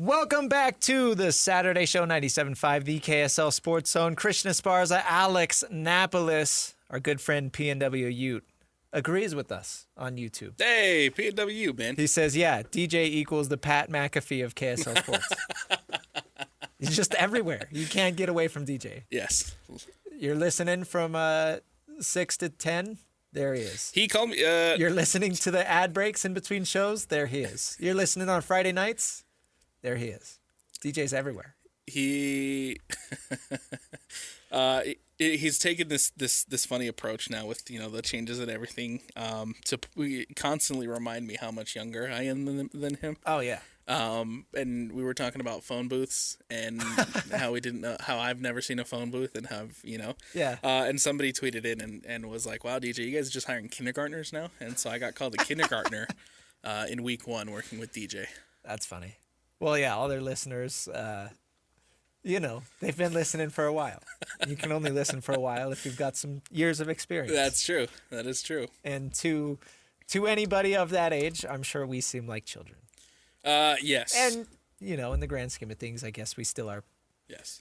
Welcome back to the Saturday Show, 97.5, the KSL Sports Zone. Christian Esparza, Alex Napoles, our good friend PNW Ute, agrees with us on YouTube. Hey, PNW, man. He says, yeah, DJ equals the Pat McAfee of KSL Sports. He's just everywhere. You can't get away from DJ. Yes. You're listening from 6 to 10. There he is. He called me. You're listening to the ad breaks in between shows. There he is. You're listening on Friday nights. There he is. DJ's everywhere. He's taken this funny approach now with the changes and everything to constantly remind me how much younger I am than him. Oh yeah. And we were talking about phone booths and how we didn't know how I've never seen a phone booth and Yeah. And somebody tweeted in and was like, "Wow, DJ, you guys are just hiring kindergartners now." And so I got called a kindergartner in week 1 working with DJ. That's funny. Well, yeah, all their listeners, they've been listening for a while. You can only listen for a while if you've got some years of experience. That's true. That is true. And to anybody of that age, I'm sure we seem like children. Yes. And, in the grand scheme of things, I guess we still are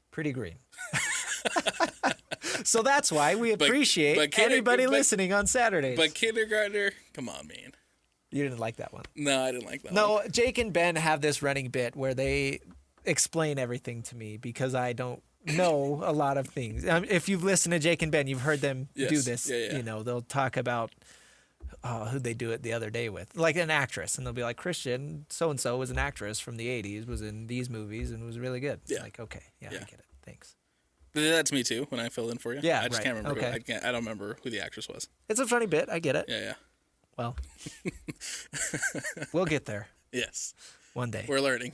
pretty green. So that's why we appreciate anybody listening on Saturdays. But kindergartner, come on, man. You didn't like that one? No, I didn't like that one. No, Jake and Ben have this running bit where they explain everything to me because I don't know a lot of things. If you've listened to Jake and Ben, you've heard them do this. Yeah. They'll talk about who'd they do it the other day with, like an actress, and they'll be like, Christian so-and-so was an actress from the 80s, was in these movies, and was really good. Yeah. Like, okay, I get it. Thanks. But that's me too when I fill in for you. Yeah, I just can't remember. Okay. I don't remember who the actress was. It's a funny bit. I get it. Yeah. Well, we'll get there. Yes. One day. We're learning.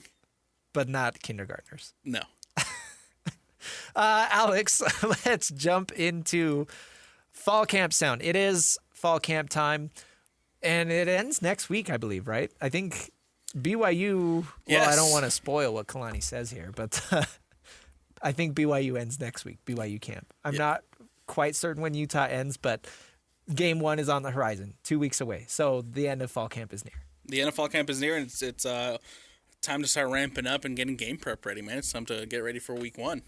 But not kindergartners. No. Alex, let's jump into fall camp sound. It is fall camp time, and it ends next week, I believe, right? I think BYU, well, I don't want to spoil what Kalani says here, but I think BYU ends next week, BYU camp. I'm not quite certain when Utah ends, but game 1 is on the horizon, 2 weeks away. So the end of fall camp is near. The end of fall camp is near, and it's time to start ramping up and getting game prep ready, man. It's time to get ready for week 1.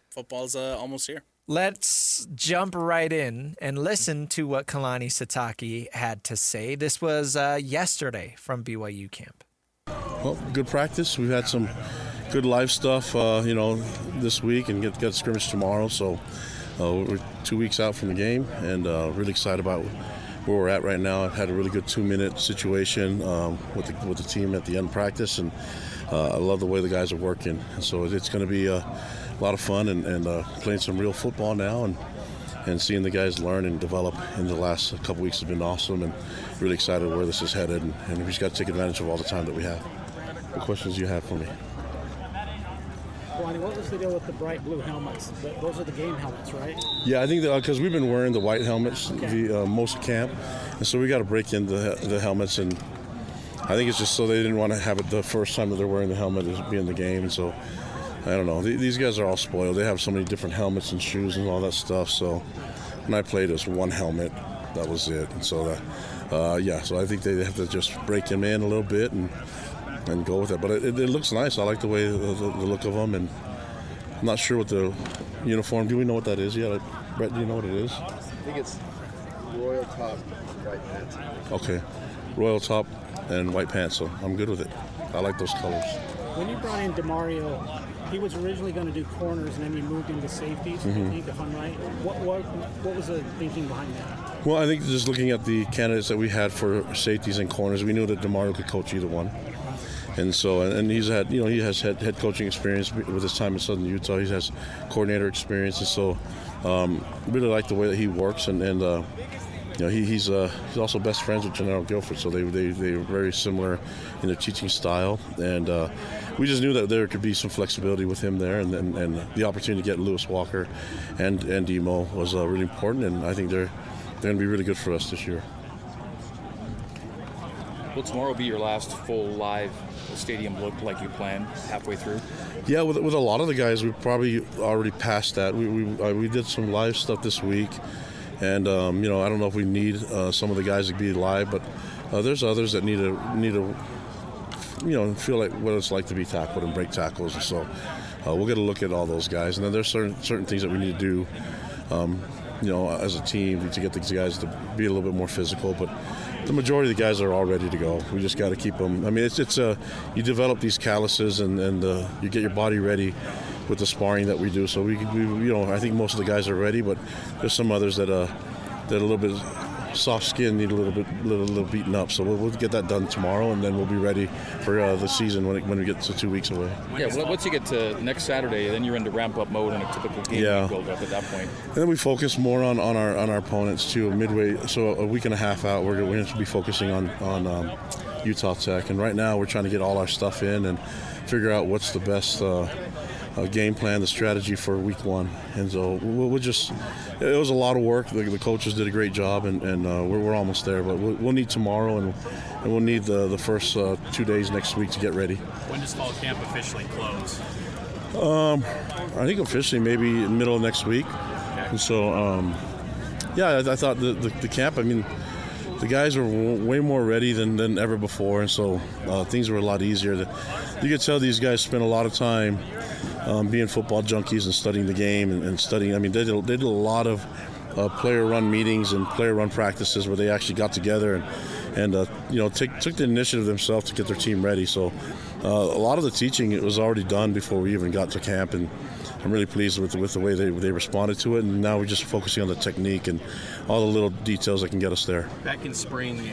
Football's almost here. Let's jump right in and listen to what Kalani Sitake had to say. This was yesterday from BYU camp. Well, good practice. We've had some good live stuff, this week, and get a scrimmage tomorrow. So we're 2 weeks out from the game, and really excited about where we're at right now. I've had a really good 2-minute situation with the team at the end of practice, and I love the way the guys are working. So it's going to be a lot of fun and playing some real football now, and seeing the guys learn and develop in the last couple weeks has been awesome, and really excited where this is headed, and we just got to take advantage of all the time that we have. What questions do you have for me? Kalani, what was the deal with the bright blue helmets? Those are the game helmets, right? Yeah, I think that because we've been wearing the white helmets most camp, and so we got to break in the helmets, and I think it's just so they didn't want to have it the first time that they're wearing the helmet is be in the game, and so I don't know. These guys are all spoiled. They have so many different helmets and shoes and all that stuff, so when I played, it was one helmet. That was it, and so so I think they have to just break them in a little bit and go with it. But it looks nice. I like the way the look of them, and I'm not sure what the uniform. Do we know what that is yet? Brett, do you know what it is? I think it's royal top, white pants. Okay, royal top and white pants. So I'm good with it. I like those colors. When you brought in DeMario, he was originally going to do corners, and then you moved him to safeties. I think, if I'm right. What was the thinking behind that? Well, I think just looking at the candidates that we had for safeties and corners, we knew that DeMario could coach either one. And so, and he has head coaching experience with his time in Southern Utah. He has coordinator experience, and so really like the way that he works. And he's also best friends with General Guilford, so they're very similar in their teaching style. And we just knew that there could be some flexibility with him there, and the opportunity to get Lewis Walker and Demo was really important. And I think they're going to be really good for us this year. Will tomorrow be your last full live stadium look like you planned halfway through? Yeah, with a lot of the guys, we probably already passed that. We did some live stuff this week, and I don't know if we need some of the guys to be live, but there's others that need to feel like what it's like to be tackled and break tackles. And so we'll get a look at all those guys. And then there's certain things that we need to do, as a team to get these guys to be a little bit more physical. But the majority of the guys are all ready to go. We just got to keep them. I mean, it's you develop these calluses and you get your body ready with the sparring that we do. So we I think most of the guys are ready, but there's some others that are a little bit soft skin, need a little beaten up. So we'll get that done tomorrow, and then we'll be ready for the season when we get to 2 weeks away. Yeah, once you get to next Saturday, then you're into ramp-up mode in a typical game build up at that point. And then we focus more on our opponents too. Midway, so a week and a half out, we're going to be focusing on Utah Tech, and right now we're trying to get all our stuff in and figure out what's the best game plan, the strategy for week one. And so we'll just, it was a lot of work. The coaches did a great job, and we're almost there. But we'll need tomorrow, and we'll need the first 2 days next week to get ready. When does fall camp officially close? I think officially maybe in the middle of next week. Okay. And so, I thought the camp, I mean, the guys were way more ready than ever before, and so things were a lot easier. You could tell these guys spent a lot of time being football junkies and studying the game and studying. I mean, they did a lot of player-run meetings and player-run practices where they actually got together and took the initiative themselves to get their team ready. So a lot of the teaching, it was already done before we even got to camp, and I'm really pleased with the way they responded to it. And now we're just focusing on the technique and all the little details that can get us there. Back in spring,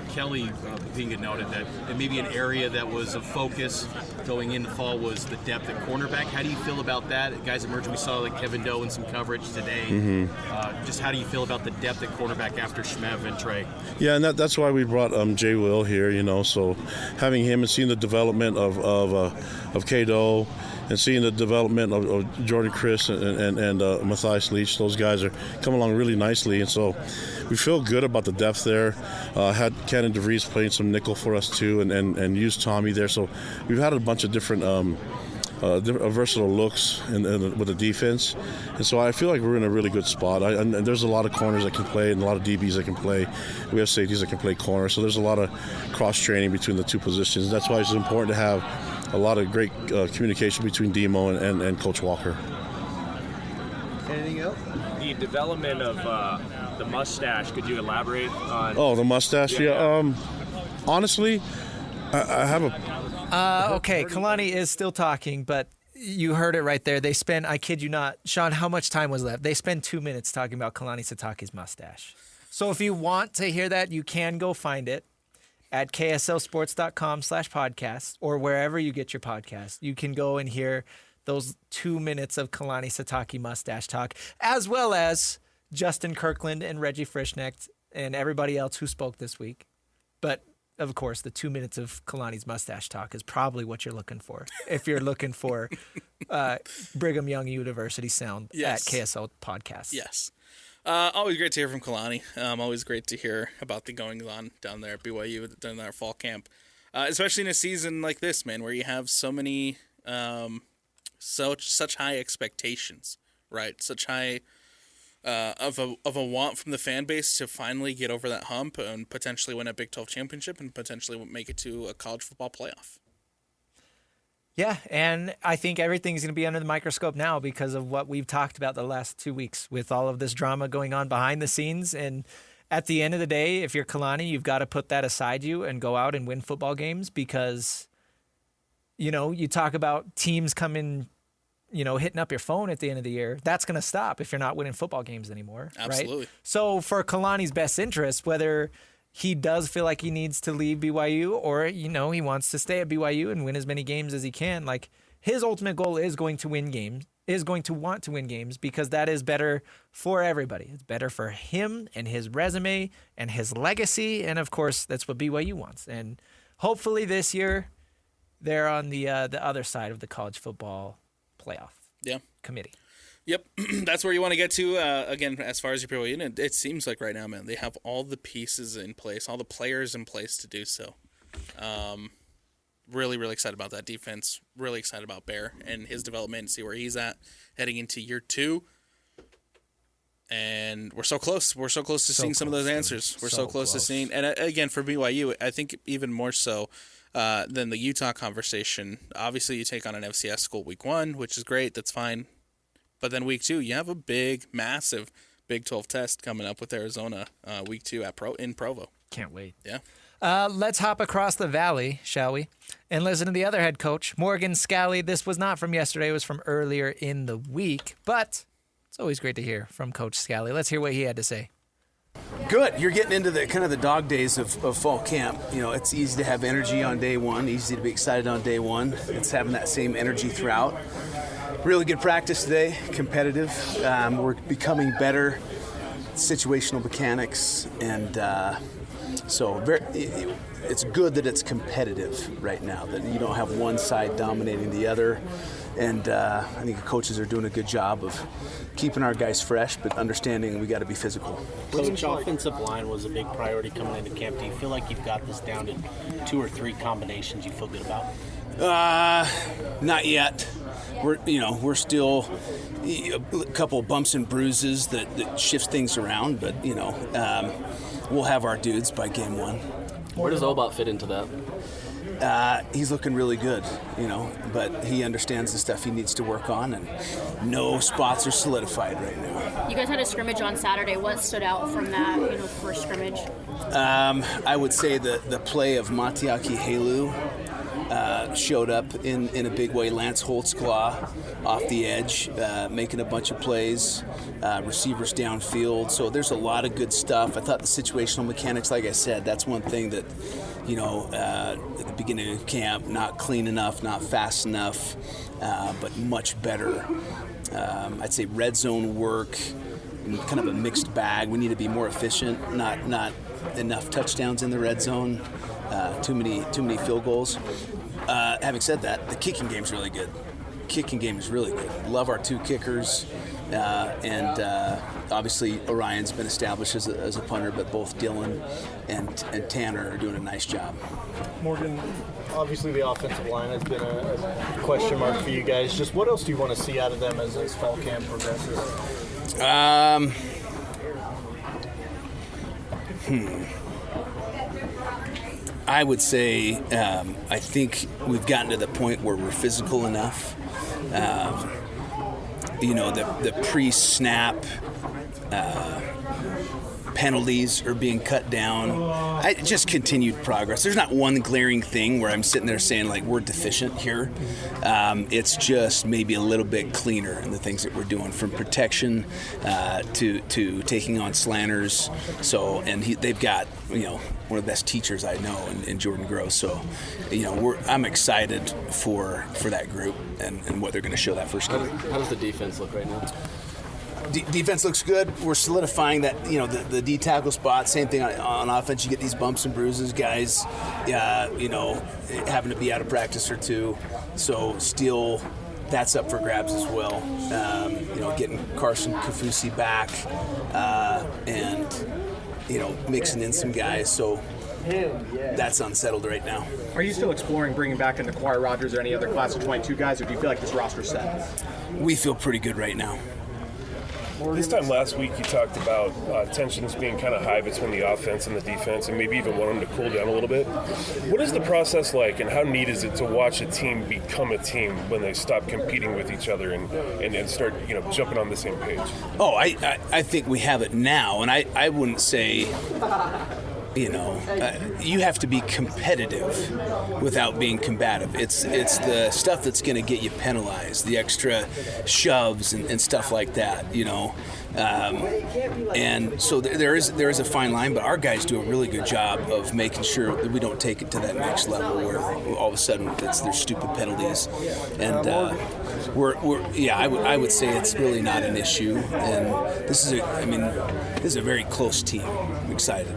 Kelly Pinga noted that maybe an area that was a focus going into fall was the depth at cornerback. How do you feel about that? Guys emerging, we saw like Kevin Doe in some coverage today. Mm-hmm. Just how do you feel about the depth at cornerback after Shmev and Trey? Yeah, and that's why we brought Jay Will here, so having him and seeing the development of K-Doe and seeing the development of Jordan Chris and Matthias Leach, those guys are coming along really nicely, and so we feel good about the depth there. Had Cannon DeVries playing some nickel for us too, and used Tommy there, so we've had a bunch of different versatile looks with the defense, and so I feel like we're in a really good spot. And there's a lot of corners that can play and a lot of DBs that can play. We have safeties that can play corner, so there's a lot of cross-training between the two positions. That's why it's important to have a lot of great communication between Demo and Coach Walker. Anything else? The development of the mustache, could you elaborate on? Oh, the mustache? Yeah. Honestly, I have a... Okay, Kalani is still talking, but you heard it right there. They spend, I kid you not, Sean, how much time was left? They spend 2 minutes talking about Kalani Sitake's mustache. So if you want to hear that, you can go find it at kslsports.com/podcast or wherever you get your podcast. You can go and hear those 2 minutes of Kalani Sitake mustache talk, as well as Justin Kirkland and Reggie Frischnecht and everybody else who spoke this week. But of course, the 2 minutes of Kalani's mustache talk is probably what you're looking for if you're looking for Brigham Young University sound at KSL Podcast. Yes. Always great to hear from Kalani. Always great to hear about the goings-on down there at BYU during our fall camp, especially in a season like this, man, where you have so many, such high expectations, right? Such high of a want from the fan base to finally get over that hump and potentially win a Big 12 championship and potentially make it to a college football playoff. Yeah, and I think everything's going to be under the microscope now because of what we've talked about the last 2 weeks with all of this drama going on behind the scenes. And at the end of the day, if you're Kalani, you've got to put that aside you and go out and win football games because, you talk about teams coming, hitting up your phone at the end of the year. That's going to stop if you're not winning football games anymore. Absolutely. Right? So for Kalani's best interest, whether he does feel like he needs to leave BYU or, he wants to stay at BYU and win as many games as he can. Like his ultimate goal is going to win games, is going to want to win games because that is better for everybody. It's better for him and his resume and his legacy. And of course, that's what BYU wants. And hopefully this year they're on the other side of the college football playoff committee. Yep, that's where you want to get to. Again, as far as your BYU, and it seems like right now, man, they have all the pieces in place, all the players in place to do so. Really, really excited about that defense. Really excited about Bear and his development and see where he's at heading into year 2. And we're so close. We're so close to seeing some of those answers. We're so close to seeing. And again, for BYU, I think even more so, than the Utah conversation. Obviously, you take on an FCS school week 1, which is great. That's fine. But then week 2, you have a big, massive Big 12 test coming up with Arizona week 2 in Provo. Can't wait. Yeah. Let's hop across the valley, shall we? And listen to the other head coach, Morgan Scalley. This was not from yesterday. It was from earlier in the week. But it's always great to hear from Coach Scalley. Let's hear what he had to say. Good. You're getting into the kind of the dog days of fall camp. You know, it's easy to have energy on day one, easy to be excited on day one. It's having that same energy throughout. Really good practice today, competitive. We're becoming better, situational mechanics, and it's good that it's competitive right now, that you don't have one side dominating the other. And I think the coaches are doing a good job of keeping our guys fresh, but understanding we got to be physical. Coach, offensive line was a big priority coming into camp. Do you feel like you've got this down to 2 or 3 combinations you feel good about? Not yet. We're still a couple of bumps and bruises that shifts things around, but we'll have our dudes by game 1. Where does Obot fit into that? He's looking really good, but he understands the stuff he needs to work on, and no spots are solidified right now. You guys had a scrimmage on Saturday. What stood out from that, first scrimmage? I would say the play of Matiaki Helu showed up in a big way. Lance Holtzclaw off the edge, making a bunch of plays, receivers downfield. So there's a lot of good stuff. I thought the situational mechanics, like I said, that's one thing that, at the beginning of camp, not clean enough, not fast enough, but much better. I'd say red zone work, kind of a mixed bag. We need to be more efficient, not enough touchdowns in the red zone, too many field goals. Having said that, the kicking game's really good. Kicking game is really good. Love our 2 kickers, and obviously Orion's been established as a punter, but both Dylan and Tanner are doing a nice job. Morgan, obviously the offensive line has been a question mark for you guys. Just what else do you want to see out of them as fall camp progresses? I would say I think we've gotten to the point where we're physical enough. The pre-snap penalties are being cut down. Just continued progress. There's not one glaring thing where I'm sitting there saying, like, we're deficient here. It's just maybe a little bit cleaner in the things that we're doing, from protection to taking on slanters. So, and they've got, one of the best teachers I know in Jordan Gross. So, I'm excited for that group and what they're going to show that first game. How does the defense look right now? Defense looks good. We're solidifying that, the D tackle spot. Same thing on offense. You get these bumps and bruises, guys, having to be out of practice or 2. So still, that's up for grabs as well. Getting Carson Kafusi back and, mixing in some guys. So that's unsettled right now. Are you still exploring bringing back in the Naquire Rogers or any other class of 22 guys, or do you feel like this roster's set? We feel pretty good right now. This time last week, you talked about tensions being kind of high between the offense and the defense, and maybe even wanting to cool down a little bit. What is the process like, and how neat is it to watch a team become a team when they stop competing with each other and start, jumping on the same page? Oh, I think we have it now, and I wouldn't say. You have to be competitive without being combative. It's the stuff that's going to get you penalized, the extra shoves and stuff like that, and so there is a fine line, but our guys do a really good job of making sure that we don't take it to that next level where all of a sudden there's stupid penalties, and I would say it's really not an issue, and this is a very close team. I'm excited.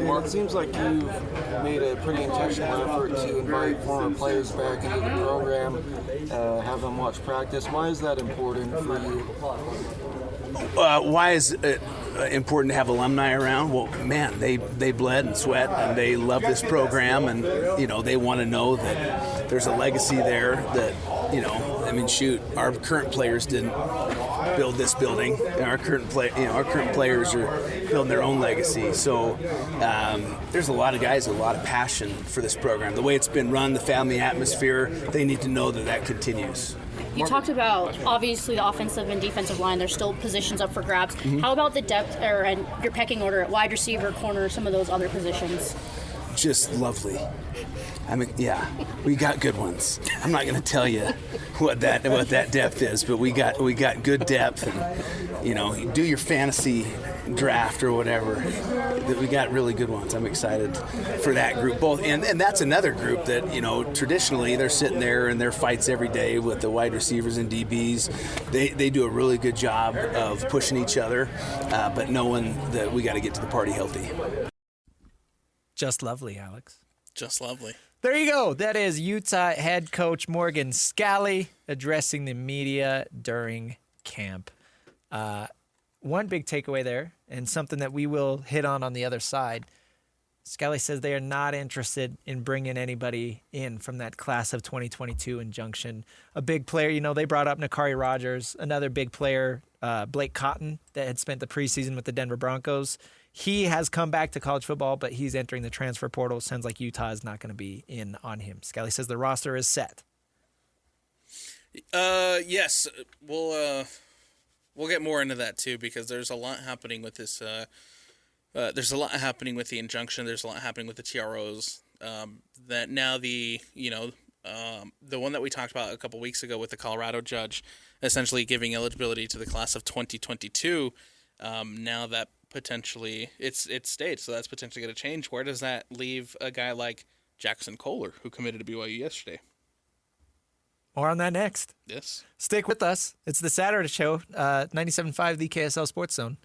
It seems like you've made a pretty intentional effort to invite former players back into the program, have them watch practice. Why is that important for you? Why is it important to have alumni around? Well, man, they bled and sweat, and they love this program, and they want to know that there's a legacy there that, I mean, shoot, our current players didn't build this building. Our current players are building their own legacy. So there's a lot of guys with a lot of passion for this program. The way it's been run, the family atmosphere, they need to know that continues. You talked about, obviously, the offensive and defensive line. There's still positions up for grabs. Mm-hmm. How about the depth and your pecking order at wide receiver, corner, some of those other positions? Just lovely. I mean, yeah, we got good ones. I'm not going to tell you what that depth is, but we got good depth, and do your fantasy draft or whatever. That we got really good ones. I'm excited for that group both, and that's another group that traditionally they're sitting there in their fights every day with the wide receivers and DBs. They do a really good job of pushing each other, but knowing that we got to get to the party healthy. Just lovely, Alex. Just lovely. There you go. That is Utah head coach Morgan Scalley addressing the media during camp. One big takeaway there, and something that we will hit on the other side. Scalley says they are not interested in bringing anybody in from that class of 2022 in Junction. A big player, they brought up Nakari Rogers, another big player, Blake Cotton, that had spent the preseason with the Denver Broncos. He has come back to college football, but he's entering the transfer portal. Sounds like Utah is not going to be in on him. Scalley says the roster is set. Yes, we'll get more into that too, because there's a lot happening with this. There's a lot happening with the injunction. There's a lot happening with the TROs. That now the one that we talked about a couple weeks ago with the Colorado judge, essentially giving eligibility to the class of 2022. Now that potentially it's stayed, so that's potentially going to change. Where does that leave a guy like Jackson Kohler, who committed to BYU yesterday? More on that next. Yes. Stick with us. It's the Saturday Show, 97.5, the KSL Sports Zone.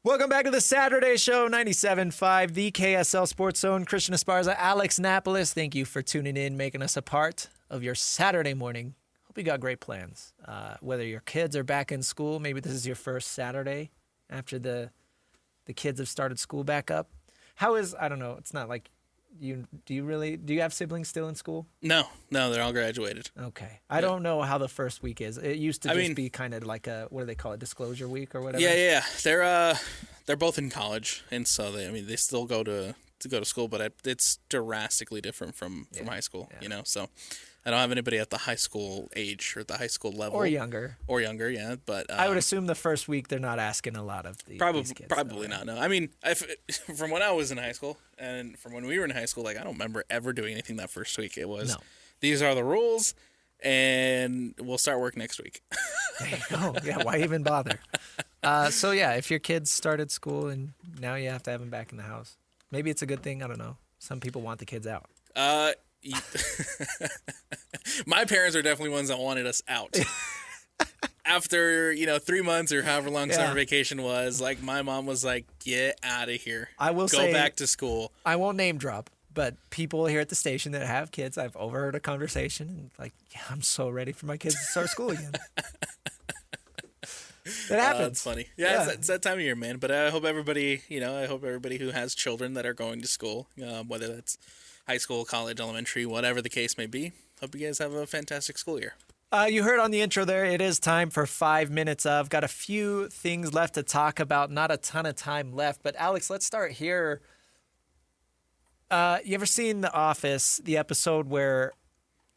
Welcome back to the Saturday Show, 97.5, the KSL Sports Zone. Christian Esparza, Alex Napoles, thank you for tuning in, making us a part of your Saturday morning. Hope you got great plans. Whether your kids are back in school, maybe this is your first Saturday after the kids have started school back up. How is, I don't know, it's not like do you have siblings still in school? No, they're all graduated. Okay. I don't know how the first week is. It used to be kind of like a, what do they call it, disclosure week or whatever? Yeah. They're both in college, and so they still go to school, but it's drastically different from high school, so I don't have anybody at the high school age or the high school level. Or younger, yeah. But I would assume the first week they're not asking a lot of these kids. Probably not, no. I mean, from when I was in high school and from when we were in high school, I don't remember ever doing anything that first week. It was, these are the rules, and we'll start work next week. There you go. Yeah, why even bother? If your kids started school and now you have to have them back in the house, maybe it's a good thing. I don't know. Some people want the kids out. My parents are definitely ones that wanted us out. After 3 months or however long summer vacation was, like, my mom was like, "Get out of here. Go back to school." I won't name drop, but people here at the station that have kids, I've overheard a conversation and like, "Yeah, I'm so ready for my kids to start school again." That happens. It's funny. Yeah, it's that time of year, man. But I hope everybody, who has children that are going to school, whether that's high school, college, elementary, whatever the case may be, hope you guys have a fantastic school year. You heard on the intro there, it is time for 5 minutes of. Got a few things left to talk about, not a ton of time left. But Alex, let's start here. You ever seen The Office, the episode where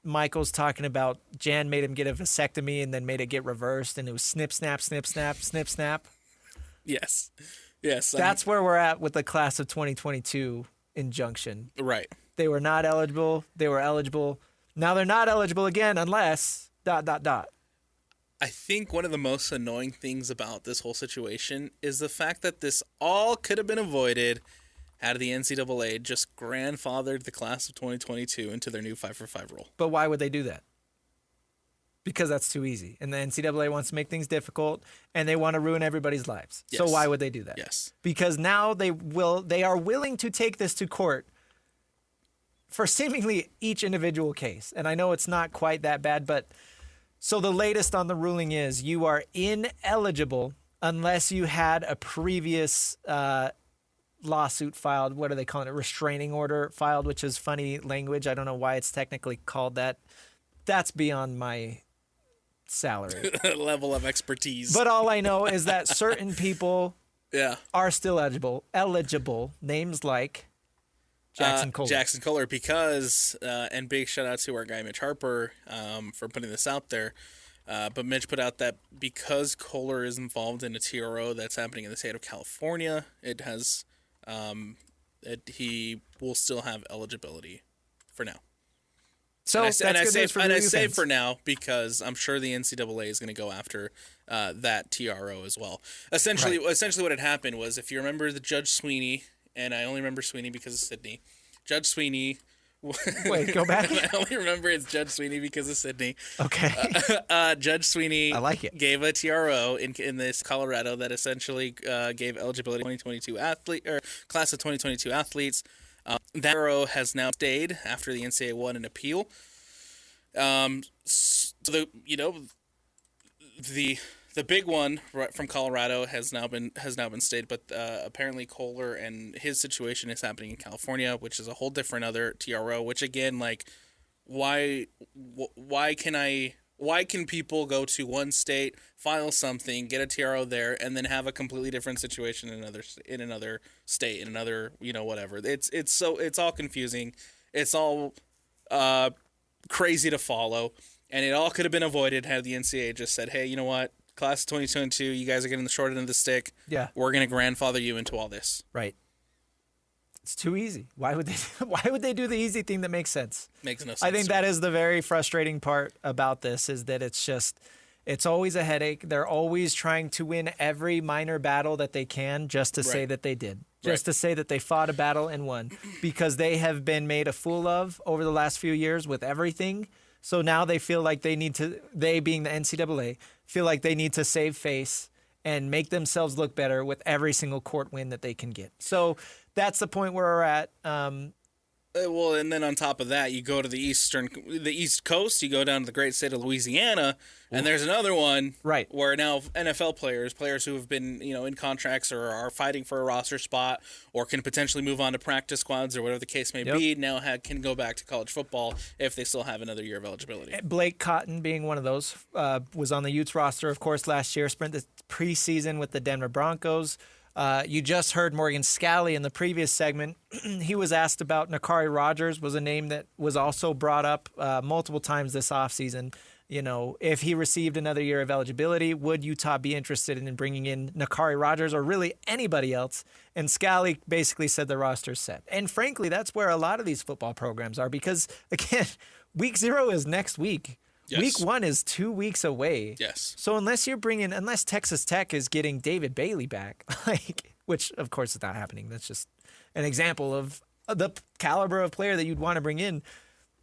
Michael's talking about Jan made him get a vasectomy and then made it get reversed, and it was snip, snap, snip, snap, snip, snap? Yes. That's where we're at with the class of 2022 injunction. Right. They were not eligible. They were eligible. Now they're not eligible again unless ... I think one of the most annoying things about this whole situation is the fact that this all could have been avoided had the NCAA just grandfathered the class of 2022 into their new 5-for-5 rule. But why would they do that? Because that's too easy. And the NCAA wants to make things difficult, and they want to ruin everybody's lives. Yes. So why would they do that? Yes. Because now they are willing to take this to court for seemingly each individual case. And I know it's not quite that bad, but so the latest on the ruling is you are ineligible unless you had a previous lawsuit filed. What are they calling it? Restraining order filed, which is funny language. I don't know why it's technically called that. That's beyond my salary level of expertise. But all I know is that certain people are still eligible. Names like Jackson Kohler. Jackson Kohler, because and big shout out to our guy Mitch Harper for putting this out there. But Mitch put out that because Kohler is involved in a TRO that's happening in the state of California, it has he will still have eligibility for now. So and I say fans. for now because I'm sure the NCAA is going to go after that TRO as well. Essentially what had happened was, if you remember the Judge Sweeney, and I only remember Sweeney because of Sydney. Judge Sweeney. Wait, go back. I only remember it's Judge Sweeney because of Sydney. Okay. Judge Sweeney gave a TRO in this Colorado that essentially gave eligibility to 2022 class of 2022 athletes. That TRO has now stayed after the NCAA won an appeal. So the big one from Colorado has now been stayed, but apparently Kohler and his situation is happening in California, which is a whole different other TRO. Which again, like, why can people go to one state, file something, get a TRO there, and then have a completely different situation in another state, in another whatever? It's all confusing. It's all crazy to follow, and it all could have been avoided had the NCAA just said, "Hey, you know what? Class of 2022, you guys are getting the short end of the stick. Yeah. We're going to grandfather you into all this." Right. It's too easy. Why would they do the easy thing that makes sense? Makes no sense. I think that is the very frustrating part about this, is that it's always a headache. They're always trying to win every minor battle that they can just to say that they did. Just to say that they fought a battle and won, because they have been made a fool of over the last few years with everything. So now they feel like they being the NCAA, feel like they need to save face and make themselves look better with every single court win that they can get. So that's the point where we're at. Well, and then on top of that, you go to the East Coast, you go down to the great state of Louisiana, and there's another one where now NFL players who have been in contracts or are fighting for a roster spot or can potentially move on to practice squads or whatever the case may be, now can go back to college football if they still have another year of eligibility. Blake Cotton being one of those, was on the Utes roster, of course, last year, spent the preseason with the Denver Broncos. You just heard Morgan Scalley in the previous segment. He was asked about Nakari Rogers, was a name that was also brought up multiple times this offseason. If he received another year of eligibility, would Utah be interested in bringing in Nakari Rogers or really anybody else? And Scalley basically said the roster's set. And frankly, that's where a lot of these football programs are, because, again, week 0 is next week. Yes. Week 1 is 2 weeks away. Yes. So unless Texas Tech is getting David Bailey back, which of course is not happening. That's just an example of the caliber of player that you'd want to bring in.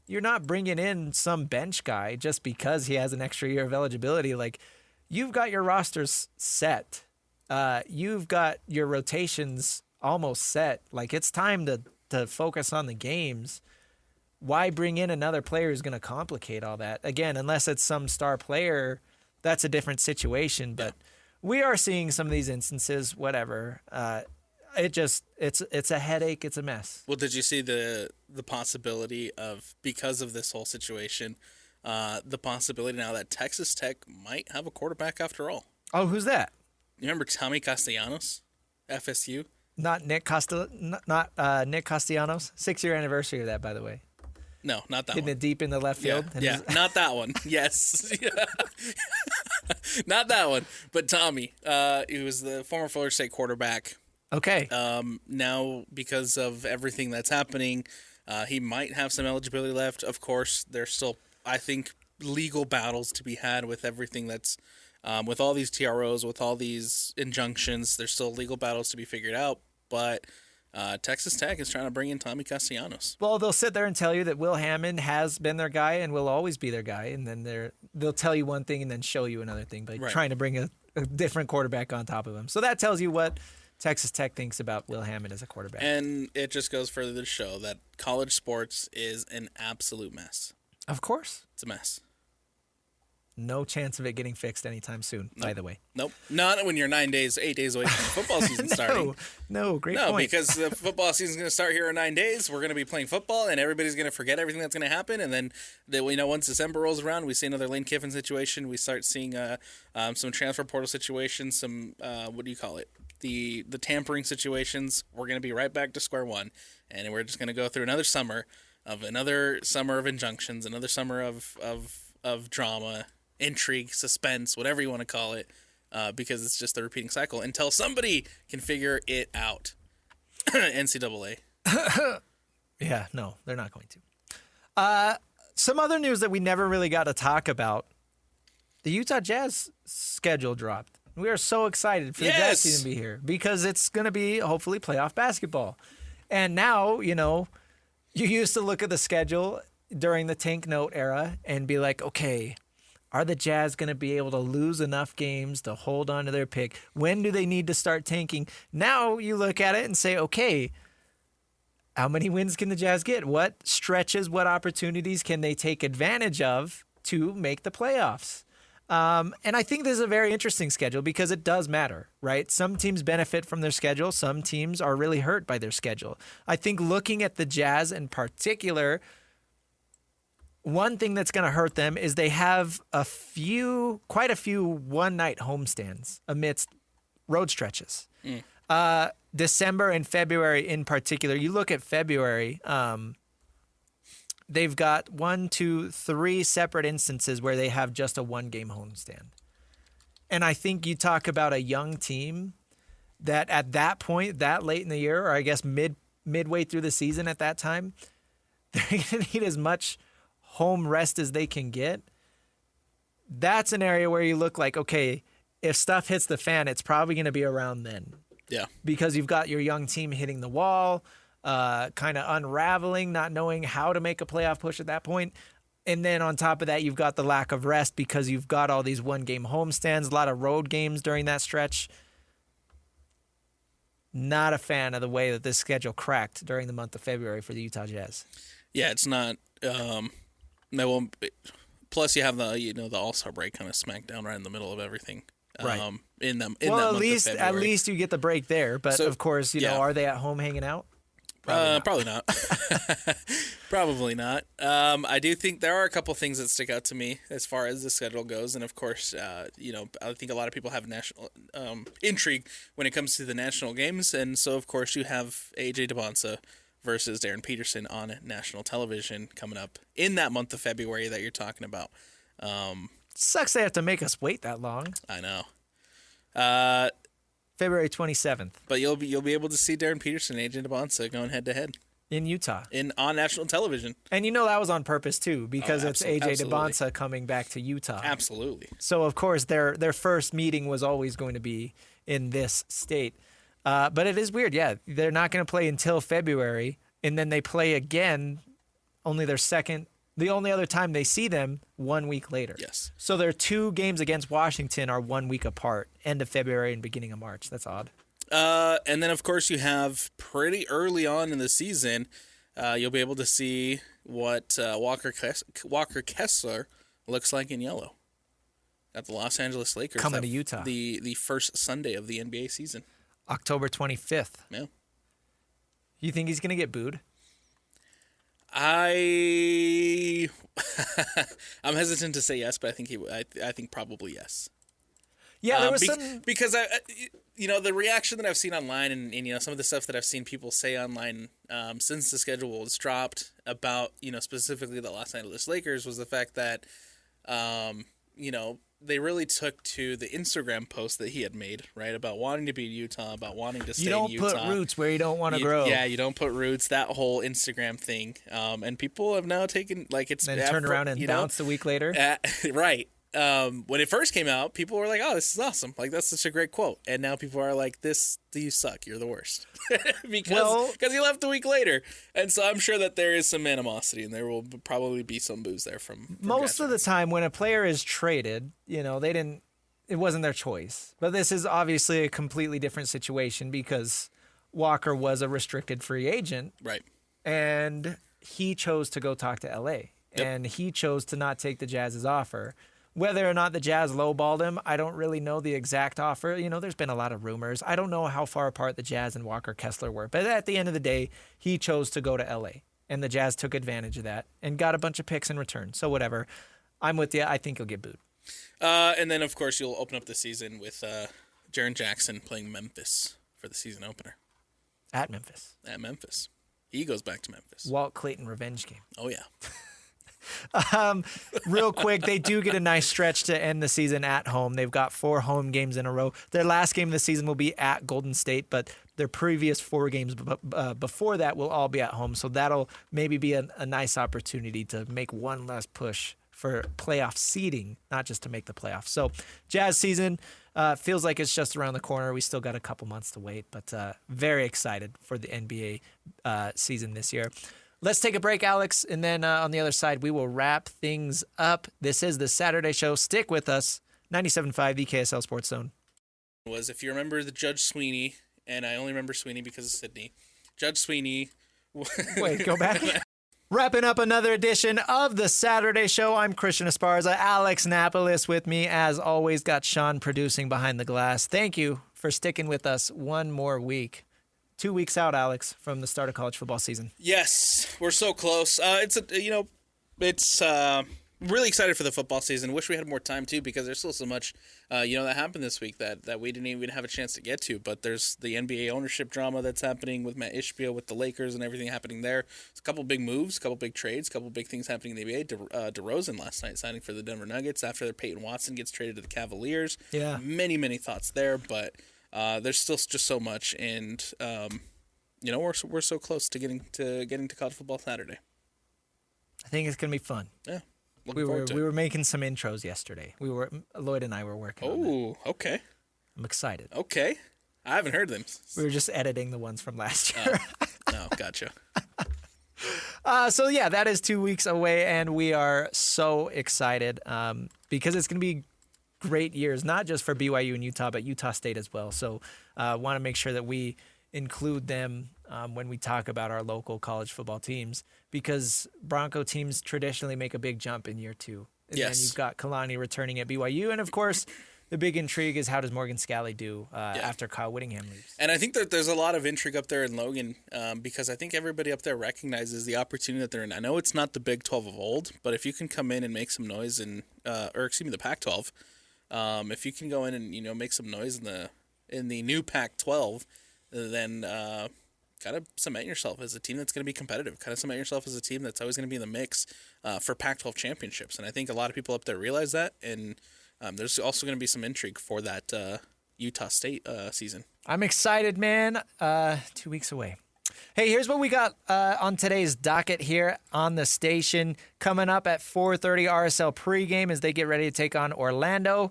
You're not bringing in some bench guy just because he has an extra year of eligibility. Like, you've got your rosters set. You've got your rotations almost set. Like, it's time to focus on the games. Why bring in another player who's going to complicate all that? Again, unless it's some star player, that's a different situation. But we are seeing some of these instances, whatever. It's a headache. It's a mess. Well, did you see the possibility of, because of this whole situation, the possibility now that Texas Tech might have a quarterback after all? Oh, who's that? You remember Tommy Castellanos, FSU? Not Nick Castellanos. 6-year anniversary of that, by the way. No, not that Hitting one. it deep in the left field. Yeah, not that one. Yes. Not that one. But Tommy, he was the former Florida State quarterback. Okay. Now, because of everything that's happening, he might have some eligibility left. Of course, there's still, I think, legal battles to be had with everything that's, with all these TROs, with all these injunctions. There's still legal battles to be figured out. But Texas Tech is trying to bring in Tommy Castellanos. Well, they'll sit there and tell you that Will Hammond has been their guy and will always be their guy, and then they'll tell you one thing and then show you another thing by trying to bring a different quarterback on top of him. So that tells you what Texas Tech thinks about Will Hammond as a quarterback. And it just goes further to show that college sports is an absolute mess. Of course. It's a mess. No chance of it getting fixed anytime soon, by the way. Nope. Not when you're 8 days away from the football season starting. No, great point. point. No, because the football season's going to start here in 9 days. We're going to be playing football, and everybody's going to forget everything that's going to happen. And then, once December rolls around, we see another Lane Kiffin situation. We start seeing some transfer portal situations, some, what do you call it? The tampering situations. We're going to be right back to square one, and we're just going to go through another summer of injunctions, another summer of drama, intrigue, suspense, whatever you want to call it, because it's just a repeating cycle until somebody can figure it out. NCAA. Yeah, no, they're not going to. Some other news that we never really got to talk about. The Utah Jazz schedule dropped. We are so excited for the Jazz season to be here because it's going to be hopefully playoff basketball. And now, you used to look at the schedule during the tank note era and be like, okay, are the Jazz going to be able to lose enough games to hold on to their pick? When do they need to start tanking? Now you look at it and say, okay, how many wins can the Jazz get? What stretches, what opportunities can they take advantage of to make the playoffs? And I think this is a very interesting schedule because it does matter, right? Some teams benefit from their schedule. Some teams are really hurt by their schedule. I think looking at the Jazz in particular, one thing that's going to hurt them is they have quite a few one-night homestands amidst road stretches. December and February in particular. You look at February, they've got 3 separate instances where they have just a one-game homestand. And I think you talk about a young team that at that point, that late in the year, or I guess midway through the season at that time, they're going to need as much home rest as they can get. That's an area where you look like, okay, if stuff hits the fan, it's probably going to be around then. Yeah. Because you've got your young team hitting the wall, kind of unraveling, not knowing how to make a playoff push at that point. And then on top of that, you've got the lack of rest because you've got all these one-game homestands, a lot of road games during that stretch. Not a fan of the way that this schedule cracked during the month of February for the Utah Jazz. Yeah, it's not. Plus, you have the All-Star break kind of smack down right in the middle of everything. Right. At least you get the break there. But of course, are they at home hanging out? Probably not. Probably not. I do think there are a couple things that stick out to me as far as the schedule goes, and of course, I think a lot of people have national intrigue when it comes to the national games, and so of course you have AJ DeBonsa versus Darren Peterson on national television coming up in that month of February that you're talking about. Sucks they have to make us wait that long. I know. February 27th. But you'll be able to see Darren Peterson and AJ DeBonsa going head to head in Utah on national television. And that was on purpose too because it's AJ DeBonsa coming back to Utah. Absolutely. So of course their first meeting was always going to be in this state. But it is weird. Yeah, they're not going to play until February, and then they play again. Only the only other time they see them 1 week later. Yes. So their 2 games against Washington are 1 week apart, end of February and beginning of March. That's odd. And then, of course, you have pretty early on in the season, you'll be able to see what Walker Kessler looks like in yellow at the Los Angeles Lakers. Coming to Utah. The first Sunday of the NBA season. October 25th. Yeah. You think he's going to get booed? I'm hesitant to say yes, but I think probably yes. Yeah, there was because the reaction that I've seen online and some of the stuff that I've seen people say online since the schedule was dropped about specifically the Los Angeles Lakers was the fact that they really took to the Instagram post that he had made, right, about wanting to be in Utah, about wanting to stay in Utah. You don't put roots where you don't want to grow. Yeah, you don't put roots, that whole Instagram thing. And people have now taken, it's... Then turn around and bounce a week later. Right. When it first came out, people were like, oh, this is awesome. That's such a great quote. And now people are like, you suck. You're the worst. because he left a week later. And so I'm sure that there is some animosity and there will probably be some booze there from most of the time when a player is traded, it wasn't their choice. But this is obviously a completely different situation because Walker was a restricted free agent. Right. And he chose to go talk to LA. Yep. And he chose to not take the Jazz's offer. Whether or not the Jazz lowballed him, I don't really know the exact offer. There's been a lot of rumors. I don't know how far apart the Jazz and Walker Kessler were. But at the end of the day, he chose to go to L.A., and the Jazz took advantage of that and got a bunch of picks in return. So whatever. I'm with you. I think he'll get booed. And then, of course, you'll open up the season with Jaren Jackson playing Memphis for the season opener. At Memphis. He goes back to Memphis. Walt Clayton revenge game. Oh, yeah. Real quick, they do get a nice stretch to end the season at home. They've got 4 home games in a row. Their last game of the season will be at Golden State, but their previous 4 games before that will all be at home. So that'll maybe be a nice opportunity to make one last push for playoff seeding, not just to make the playoffs. So Jazz season feels like it's just around the corner. We still got a couple months to wait, but very excited for the NBA season this year. Let's take a break, Alex, and then on the other side, we will wrap things up. This is the Saturday Show. Stick with us. 97.5, the KSL Sports Zone. Was, if you remember the Judge Sweeney, and I only remember Sweeney because of Sydney. Judge Sweeney. Wait, go back. Wrapping up another edition of the Saturday Show. I'm Christian Esparza. Alex Napoles with me. As always, got Sean producing behind the glass. Thank you for sticking with us one more week. 2 weeks out, Alex, from the start of college football season. Yes, we're so close. It's really excited for the football season. Wish we had more time too, because there's still so much that happened this week that we didn't even have a chance to get to. But there's the NBA ownership drama that's happening with Matt Ishbia, with the Lakers and everything happening there. There's a couple big moves, a couple big trades, a couple big things happening in the NBA. DeRozan last night signing for the Denver Nuggets after Peyton Watson gets traded to the Cavaliers. Yeah, many thoughts there, but there's still just so much, and we're so close to getting to college football Saturday. I think it's gonna be fun. Yeah. We were making some intros yesterday. Lloyd and I were working on that. Oh, okay. I'm excited. Okay. I haven't heard them. We were just editing the ones from last year. Oh, gotcha. So yeah, that is 2 weeks away, and we are so excited because it's going to be great years, not just for BYU and Utah, but Utah State as well. So want to make sure that we include them when we talk about our local college football teams, because Bronco teams traditionally make a big jump in year 2. And then you've got Kalani returning at BYU. And, of course, the big intrigue is how does Morgan Scalley do after Kyle Whittingham leaves. And I think that there's a lot of intrigue up there in Logan because I think everybody up there recognizes the opportunity that they're in. I know it's not the Big 12 of old, but if you can come in and make some noise the Pac-12, if you can go in and make some noise in the new Pac-12, then kind of cement yourself as a team that's going to be competitive. Kind of cement yourself as a team that's always going to be in the mix for Pac-12 championships. And I think a lot of people up there realize that. And there's also going to be some intrigue for that Utah State season. I'm excited, man. 2 weeks away. Hey, here's what we got on today's docket here on the station. Coming up at 4:30 RSL pregame as they get ready to take on Orlando.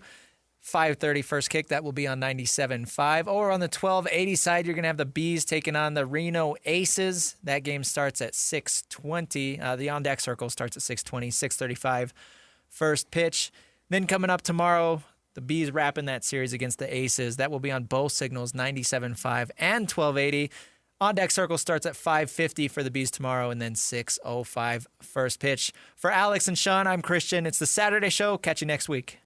5:30 first kick. That will be on 97.5. Over on the 1280 side, you're going to have the Bees taking on the Reno Aces. That game starts at 6:20. The on-deck circle starts at 6:20, 6:35 first pitch. Then coming up tomorrow, the Bees wrapping that series against the Aces. That will be on both signals, 97.5 and 1280. On-deck circle starts at 5:50 for the Bees tomorrow, and then 6:05 first pitch. For Alex and Sean, I'm Christian. It's the Saturday Show. Catch you next week.